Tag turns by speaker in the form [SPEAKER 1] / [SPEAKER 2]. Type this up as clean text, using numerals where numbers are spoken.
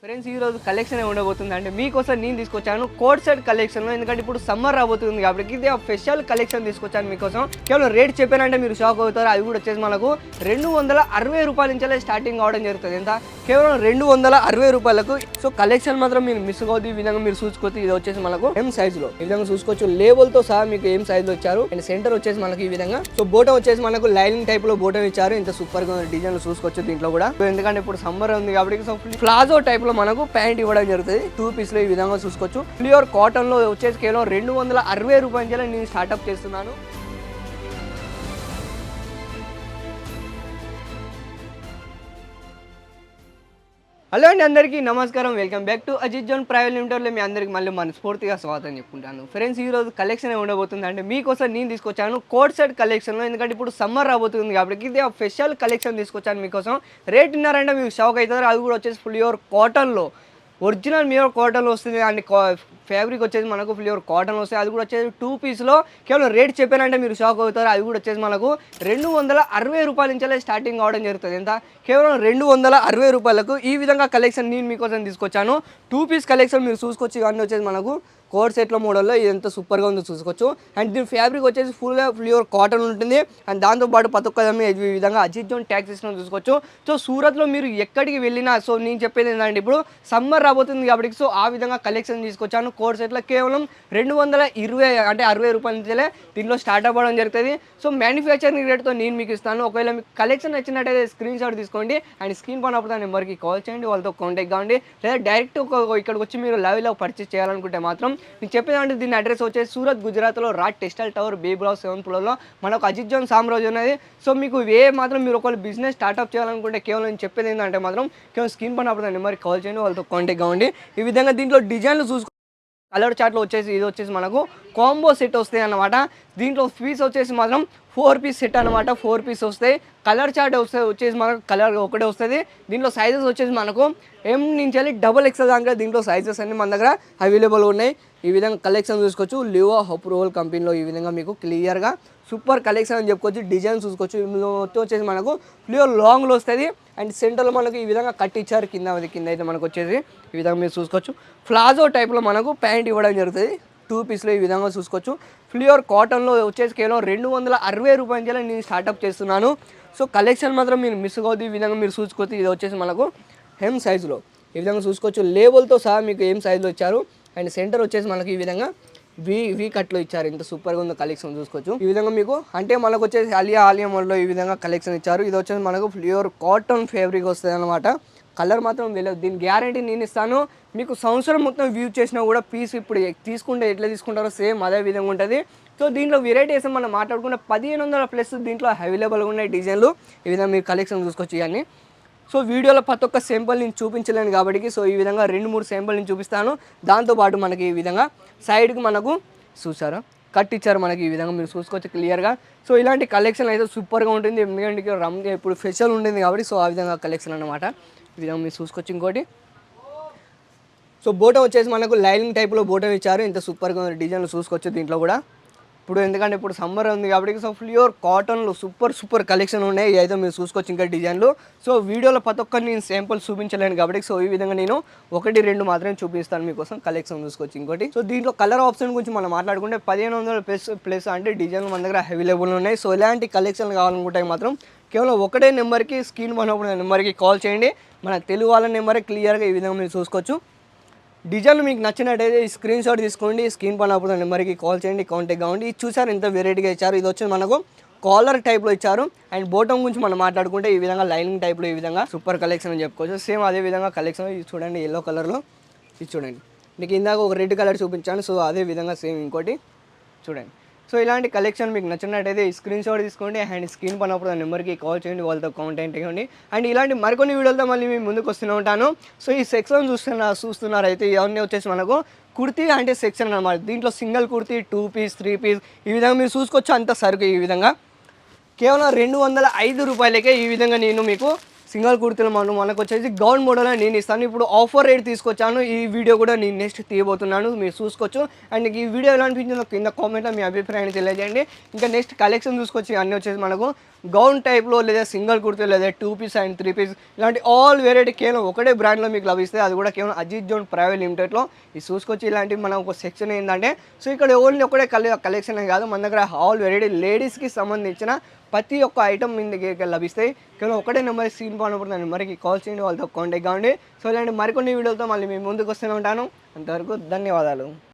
[SPEAKER 1] Friends ఈ రోజు collection ఉండబోతుంది అంటే మీకోసం నేను తీసుకొచ్చాను కోట్ సెట్ కలెక్షన్లో. ఎందుకంటే ఇప్పుడు సమ్మర్ రాబోతుంది కాబట్టి ఇది స్పెషల్ కలెక్షన్ తీసుకొచ్చాను మీకోసం. కేవలం రేట్ చెప్పానంటే మీరు షాక్ అవుతారు. అది కూడా వచ్చేసి మనకు 260 రూపాయల నుంచే స్టార్టింగ్ అవడం జరుగుతుంది. ఎంత కేవలం 260 రూపాయలకు. సో కలెక్షన్ మాత్రం మీరు మిస్ అవ్వద్దు. ఈ విధంగా మీరు చూసుకోవచ్చు. ఇది వచ్చేసి మనకు ఎం సైజులో ఈ విధంగా చూసుకోవచ్చు. లేబుల్ తో సహా మీకు ఏం సైజులో ఇచ్చారు. అండ్ సెంటర్ వచ్చేసి మనకి ఈ విధంగా. సో బోటం వచ్చేసి మనకు లైనింగ్ టైప్ లో బోటం ఇచ్చారు. ఇంత సూపర్ గా డిజైన్ చూసుకోవచ్చు దీంట్లో కూడా. ఎందుకంటే ఇప్పుడు సమ్మర్ ఉంది కాబట్టి సో ప్లాజో టైప్ లో మనకు ప్యాంట్ ఇవ్వడం జరుగుతుంది. 2 పీస్ లో ఈ విధంగా చూసుకోవచ్చు. ప్యూర్ కాటన్ లో వచ్చేసి కేవలం 260 రూపాయల నేను స్టార్ట్అప్ చేస్తున్నాను. హలో అండి, అందరికీ నమస్కారం. Welcome back to Ajith zone private లిమిటెడ్లో మీ అందరికి మళ్ళీ మనస్ఫూర్తిగా స్వాగతం చెప్పుకుంటాను. ఫ్రెండ్స్ ఈ రోజు కలెక్షన్ ఉండబోతుంది అంటే మీకోసం నేను తీసుకొచ్చాను కోట్ సెట్ కలెక్షన్లో. ఎందుకంటే ఇప్పుడు సమ్మర్ రాబోతుంది కాబట్టి ఇది స్పెషల్ కలెక్షన్ తీసుకొచ్చాను మీకోసం. రేట్ విన్నారంటే మీకు షాక్ అవుతారు. అది కూడా వచ్చేసి ప్యూర్ కాటన్లో, ఒరిజినల్ ప్యూర్ కాటన్లో వస్తుంది. అండ్ ఫ్యాబ్రిక్ వచ్చేసి మనకు ప్యూర్ కాటన్ వస్తుంది. అది కూడా వచ్చేసి 2 పీస్లో. కేవలం రేట్ చెప్పానంటే మీరు షాక్ అవుతారు. అది కూడా వచ్చేసి మనకు 260 రూపాయల నుంచే స్టార్టింగ్ అవడం జరుగుతుంది. ఎంత కేవలం 260 రూపాయలకు ఈ విధంగా కలెక్షన్ నేను మీకోసం తీసుకొచ్చాను. 2 పీస్ కలెక్షన్ మీరు చూసుకోవచ్చు. ఇవన్నీ వచ్చేసి మనకు కోట్ సెట్లో మోడల్లో ఇది ఎంత సూపర్గా ఉందో చూసుకోవచ్చు. అండ్ దీని ఫ్యాబ్రిక్ వచ్చేసి ఫుల్గా ప్యూర్ కాటన్ ఉంటుంది. అండ్ దాంతోపాటు ప్రతి ఒక్క ఈ విధంగా అజిత్ జోన్ ట్యాగ్ సిస్టమ్ చూసుకోవచ్చు. సో సూరత్లో మీరు ఎక్కడికి వెళ్ళినా, సో నేను చెప్పేది ఏంటంటే ఇప్పుడు సమ్మర్ రాబోతుంది కాబట్టి సో ఆ విధంగా కలెక్షన్ తీసుకొచ్చాను. కోట్ సెట్లో కేవలం 220 అంటే 60 రూపాయల నుంచే దీంట్లో స్టార్ట్ అవ్వడం జరుగుతుంది. సో మ్యానుఫ్యాక్చరింగ్ రేట్తో నేను మీకు ఇస్తాను. ఒకవేళ మీకు కలెక్షన్ నచ్చినట్టయితే స్క్రీన్ షాట్ తీసుకోండి. అండ్ స్క్రీన్ పైన అప్పుడు నెంబర్కి కాల్ చేయండి, వాళ్ళతో కాంటాక్ట్ కావండి. లేదా డైరెక్ట్ ఇక్కడికి వచ్చి మీరు లైవ్లో పర్చేస్ చేయాలనుకుంటే మాత్రం మీకు చెప్పేదంటే దీని అడ్రస్ వచ్చేసి సూరత్, గుజరాత్లో రాట్ textile tower baby house 7th ఫ్లోర్లో మనకు అజిత్ జోన్ సామ్రాజ్యం ఉన్నది. సో మీకు మాత్రం మీరు ఒకవేళ బిజినెస్ స్టార్ట్అప్ చేయాలనుకుంటే కేవలం నేను చెప్పేది ఏంటంటే మాత్రం కేవలం స్క్రీన్ పైన అప్పుడు నెంబర్కి కాల్ చేయండి, వాళ్ళతో కాంటాక్ట్ కావండి. ఈ విధంగా దీంట్లో డిజైన్లు చూసుకో. కలర్ చార్ట్లో వచ్చేసి ఇది వచ్చేసి మనకు కాంబో సెట్ వస్తాయి అన్నమాట. దీంట్లో పీస్ వచ్చేసి మాత్రం 4 పీస్ సెట్ అనమాట. 4 పీస్ వస్తాయి. కలర్ చార్ట్ వచ్చేసి మనకు కలర్ ఒకటే వస్తుంది. దీంట్లో సైజెస్ వచ్చేసి మనకు M నుంచి XXL దాకా దీంట్లో సైజెస్ అన్ని మన దగ్గర అవైలబుల్ ఉన్నాయి. ఈ విధంగా కలెక్షన్ చూసుకోవచ్చు. లివో అప్రూవల్ కంపెనీలో ఈ విధంగా మీకు క్లియర్గా సూపర్ కలెక్షన్ అని చెప్పుకోవచ్చు. డిజైన్ చూసుకోవచ్చు. మొత్తం వచ్చేసి మనకు ప్యూర్ లాంగ్లో వస్తుంది. అండ్ సెంటర్లో మనకు ఈ విధంగా కట్ ఇచ్చారు. కింద అయితే మనకు వచ్చేసి ఈ విధంగా మీరు చూసుకోవచ్చు. ప్లాజో టైప్లో మనకు ప్యాంట్ ఇవ్వడం జరుగుతుంది. 2 పీస్లో ఈ విధంగా చూసుకోవచ్చు. ప్యూర్ కాటన్లో వచ్చేసి కేవలం 260 రూపాయల నేను స్టార్ట్అప్ చేస్తున్నాను. సో కలెక్షన్ మాత్రం మీరు మిస్ అవ్వద్దు. ఈ విధంగా మీరు చూసుకోవచ్చు. ఇది వచ్చేసి మనకు ఎం సైజులో ఈ విధంగా చూసుకోవచ్చు. లేబుల్తో సహా మీకు ఏం సైజులో ఇచ్చారు. అండ్ సెంటర్ వచ్చేసి మనకి ఈ విధంగా వి కట్లో ఇచ్చారు. ఇంత సూపర్గా ఉందో కలెక్షన్ చూసుకోవచ్చు. ఈ విధంగా మీకు అంటే మనకు వచ్చేసి ఆలియా మోడల్లో ఈ విధంగా కలెక్షన్ ఇచ్చారు. ఇది వచ్చేసి మనకు ప్యూర్ కాటన్ ఫ్యాబ్రిక్ వస్తుంది అనమాట. కలర్ మాత్రం తెలియదు. దీని గ్యారంటీ నేను ఇస్తాను. మీకు సంవత్సరం మొత్తం వ్యూ చేసినా కూడా పీస్ ఇప్పుడు తీసుకుంటే ఎట్లా తీసుకుంటారో సేమ్ అదే విధంగా ఉంటుంది. సో దీంట్లో వెరైటీస్ మనం మాట్లాడుకుంటే 1500+ దీంట్లో అవైలబుల్గా ఉన్నాయి డిజైన్లు. ఈ విధంగా మీరు కలెక్షన్ చూసుకోవచ్చు. ఇవన్నీ సో వీడియోలో ప్రతి ఒక్క శాంపుల్ నేను చూపించలేను కాబట్టి సో ఈ విధంగా 2-3 శాంపుల్ నేను చూపిస్తాను. దాంతోపాటు మనకి ఈ విధంగా సైడ్కి మనకు చూసారా కట్ ఇచ్చారు. మనకి ఈ విధంగా మీరు చూసుకోవచ్చు క్లియర్గా. సో ఇలాంటి కలెక్షన్ అయితే సూపర్గా ఉంటుంది. ఎందుకంటే ఇప్పుడు స్పెషల్ ఉంటుంది కాబట్టి సో ఆ విధంగా కలెక్షన్ అనమాట. ఈ విధంగా మీరు చూసుకోవచ్చు. ఇంకోటి సో బోటం వచ్చేసి మనకు లైనింగ్ టైప్లో బోటం ఇచ్చారు. ఇంత సూపర్గా డిజైన్లు చూసుకోవచ్చు దీంట్లో కూడా. ఇప్పుడు ఎందుకంటే ఇప్పుడు సమ్మర్ ఉంది కాబట్టి సో ప్యూర్ కాటన్లో సూపర్ కలెక్షన్ ఉన్నాయి. ఇవి అయితే మీరు చూసుకోవచ్చు ఇంకా డిజైన్లు. సో వీడియోలో ప్రతి ఒక్కరు నేను శాంపుల్ చూపించలేను కాబట్టి సో ఈ విధంగా నేను 1-2 మాత్రమే చూపిస్తాను మీకోసం. కలెక్షన్ చూసుకోవచ్చు. ఇంకోటి సో దీంట్లో కలర్ ఆప్షన్ గురించి మనం మాట్లాడుకుంటే 1500+ అంటే డిజైన్లు మన దగ్గర అవైలబుల్ ఉన్నాయి. సో ఇలాంటి కలెక్షన్ కావాలనుకుంటే మాత్రం కేవలం ఒకటే నెంబర్కి స్క్రీన్ పడినప్పుడు నెంబర్కి కాల్ చేయండి. మన తెలుగు వాళ్ళ నెంబరే క్లియర్గా ఈ విధంగా మీరు చూసుకోవచ్చు. డిజైన్ మీకు నచ్చినట్టయితే ఈ స్క్రీన్ షాట్ తీసుకోండి. స్క్రీన్ పడినప్పుడు నెంబర్కి కాల్ చేయండి, కాంటాక్ట్ కావండి. ఇది చూసారు ఎంత వెరైటీగా ఇచ్చారు. ఇది వచ్చి మనకు కాలర్ టైప్లో ఇచ్చారు. అండ్ బోటం గురించి మనం మాట్లాడుకుంటే ఈ విధంగా లైనింగ్ టైప్లో ఈ విధంగా సూపర్ కలెక్షన్ అని చెప్పుకోవచ్చు. సేమ్ అదే విధంగా కలెక్షన్ ఇది చూడండి ఎల్లో కలర్లో. ఇది చూడండి మీకు ఇందాక ఒక రెడ్ కలర్ చూపించాను. సో అదే విధంగా సేమ్ ఇంకోటి చూడండి. సో ఇలాంటి కలెక్షన్ మీకు నచ్చినట్టయితే ఈ స్క్రీన్ షాట్ తీసుకోండి. అండ్ స్క్రీన్ పడినప్పుడు ఆ నెంబర్కి కాల్ చేయండి, వాళ్ళతో కాంటాక్ట్ అవ్వండి. అండ్ ఇలాంటి మరికొన్ని వీడియోలతో మళ్ళీ మేము ముందుకు వస్తూనే ఉంటాను. సో ఈ సెక్షన్ చూస్తున్నారు అయితే ఇవన్నీ వచ్చేసి మనకు కుర్తీ అంటే సెక్షన్ అనమాట. దీంట్లో సింగిల్ కుర్తీ, 2 పీస్, 3 పీస్ ఈ విధంగా మీరు చూసుకోవచ్చు. అంత సరుకు ఈ విధంగా కేవలం 205 రూపాయలకే ఈ విధంగా నేను మీకు సింగల్ కుర్తీలు మనకు వచ్చేసి గౌన్ మోడల్ నేను ఇస్తాను. ఇప్పుడు ఆఫర్ రేట్ తీసుకొచ్చాను. ఈ వీడియో కూడా నేను నెక్స్ట్ తీయబోతున్నాను, మీరు చూసుకోవచ్చు. అండ్ ఈ వీడియో ఎలా అనిపించిందో కింద కామెంట్లో మీ అభిప్రాయాన్ని తెలియజేయండి. ఇంకా నెక్స్ట్ కలెక్షన్ చూసుకొచ్చి అన్నీ వచ్చేసి మనకు గౌన్ టైప్లో లేదా సింగల్ కుర్తీ లేదా 2 పీస్ అండ్ 3 పీస్ ఇలాంటి ఆల్ వెరైటీ కేవలం ఒకటే బ్రాండ్లో మీకు లభిస్తాయి. అది కూడా కేవలం అజిత్ జోన్ ప్రైవేట్ లిమిటెడ్లో. ఇది చూసుకొచ్చి ఇలాంటి మనం ఒక సెక్షన్ ఏంటంటే సో ఇక్కడ ఓన్లీ ఒకటే కలెక్షన్ కాదు, మన దగ్గర ఆల్ వెరైటీ లేడీస్కి సంబంధించిన ప్రతి ఒక్క ఐటమ్ మీ దగ్గర లభిస్తాయి. కేవలం ఒకటే నెంబర్ స్క్రీన్ పడినప్పుడు నెంబర్కి కాల్ చేయండి, వాళ్ళతో కాంటాక్ట్ కావండి. సో ఇలాంటి మరికొన్ని వీడియోలతో మళ్ళీ మేము ముందుకు వస్తూనే ఉంటాను. అంతవరకు ధన్యవాదాలు.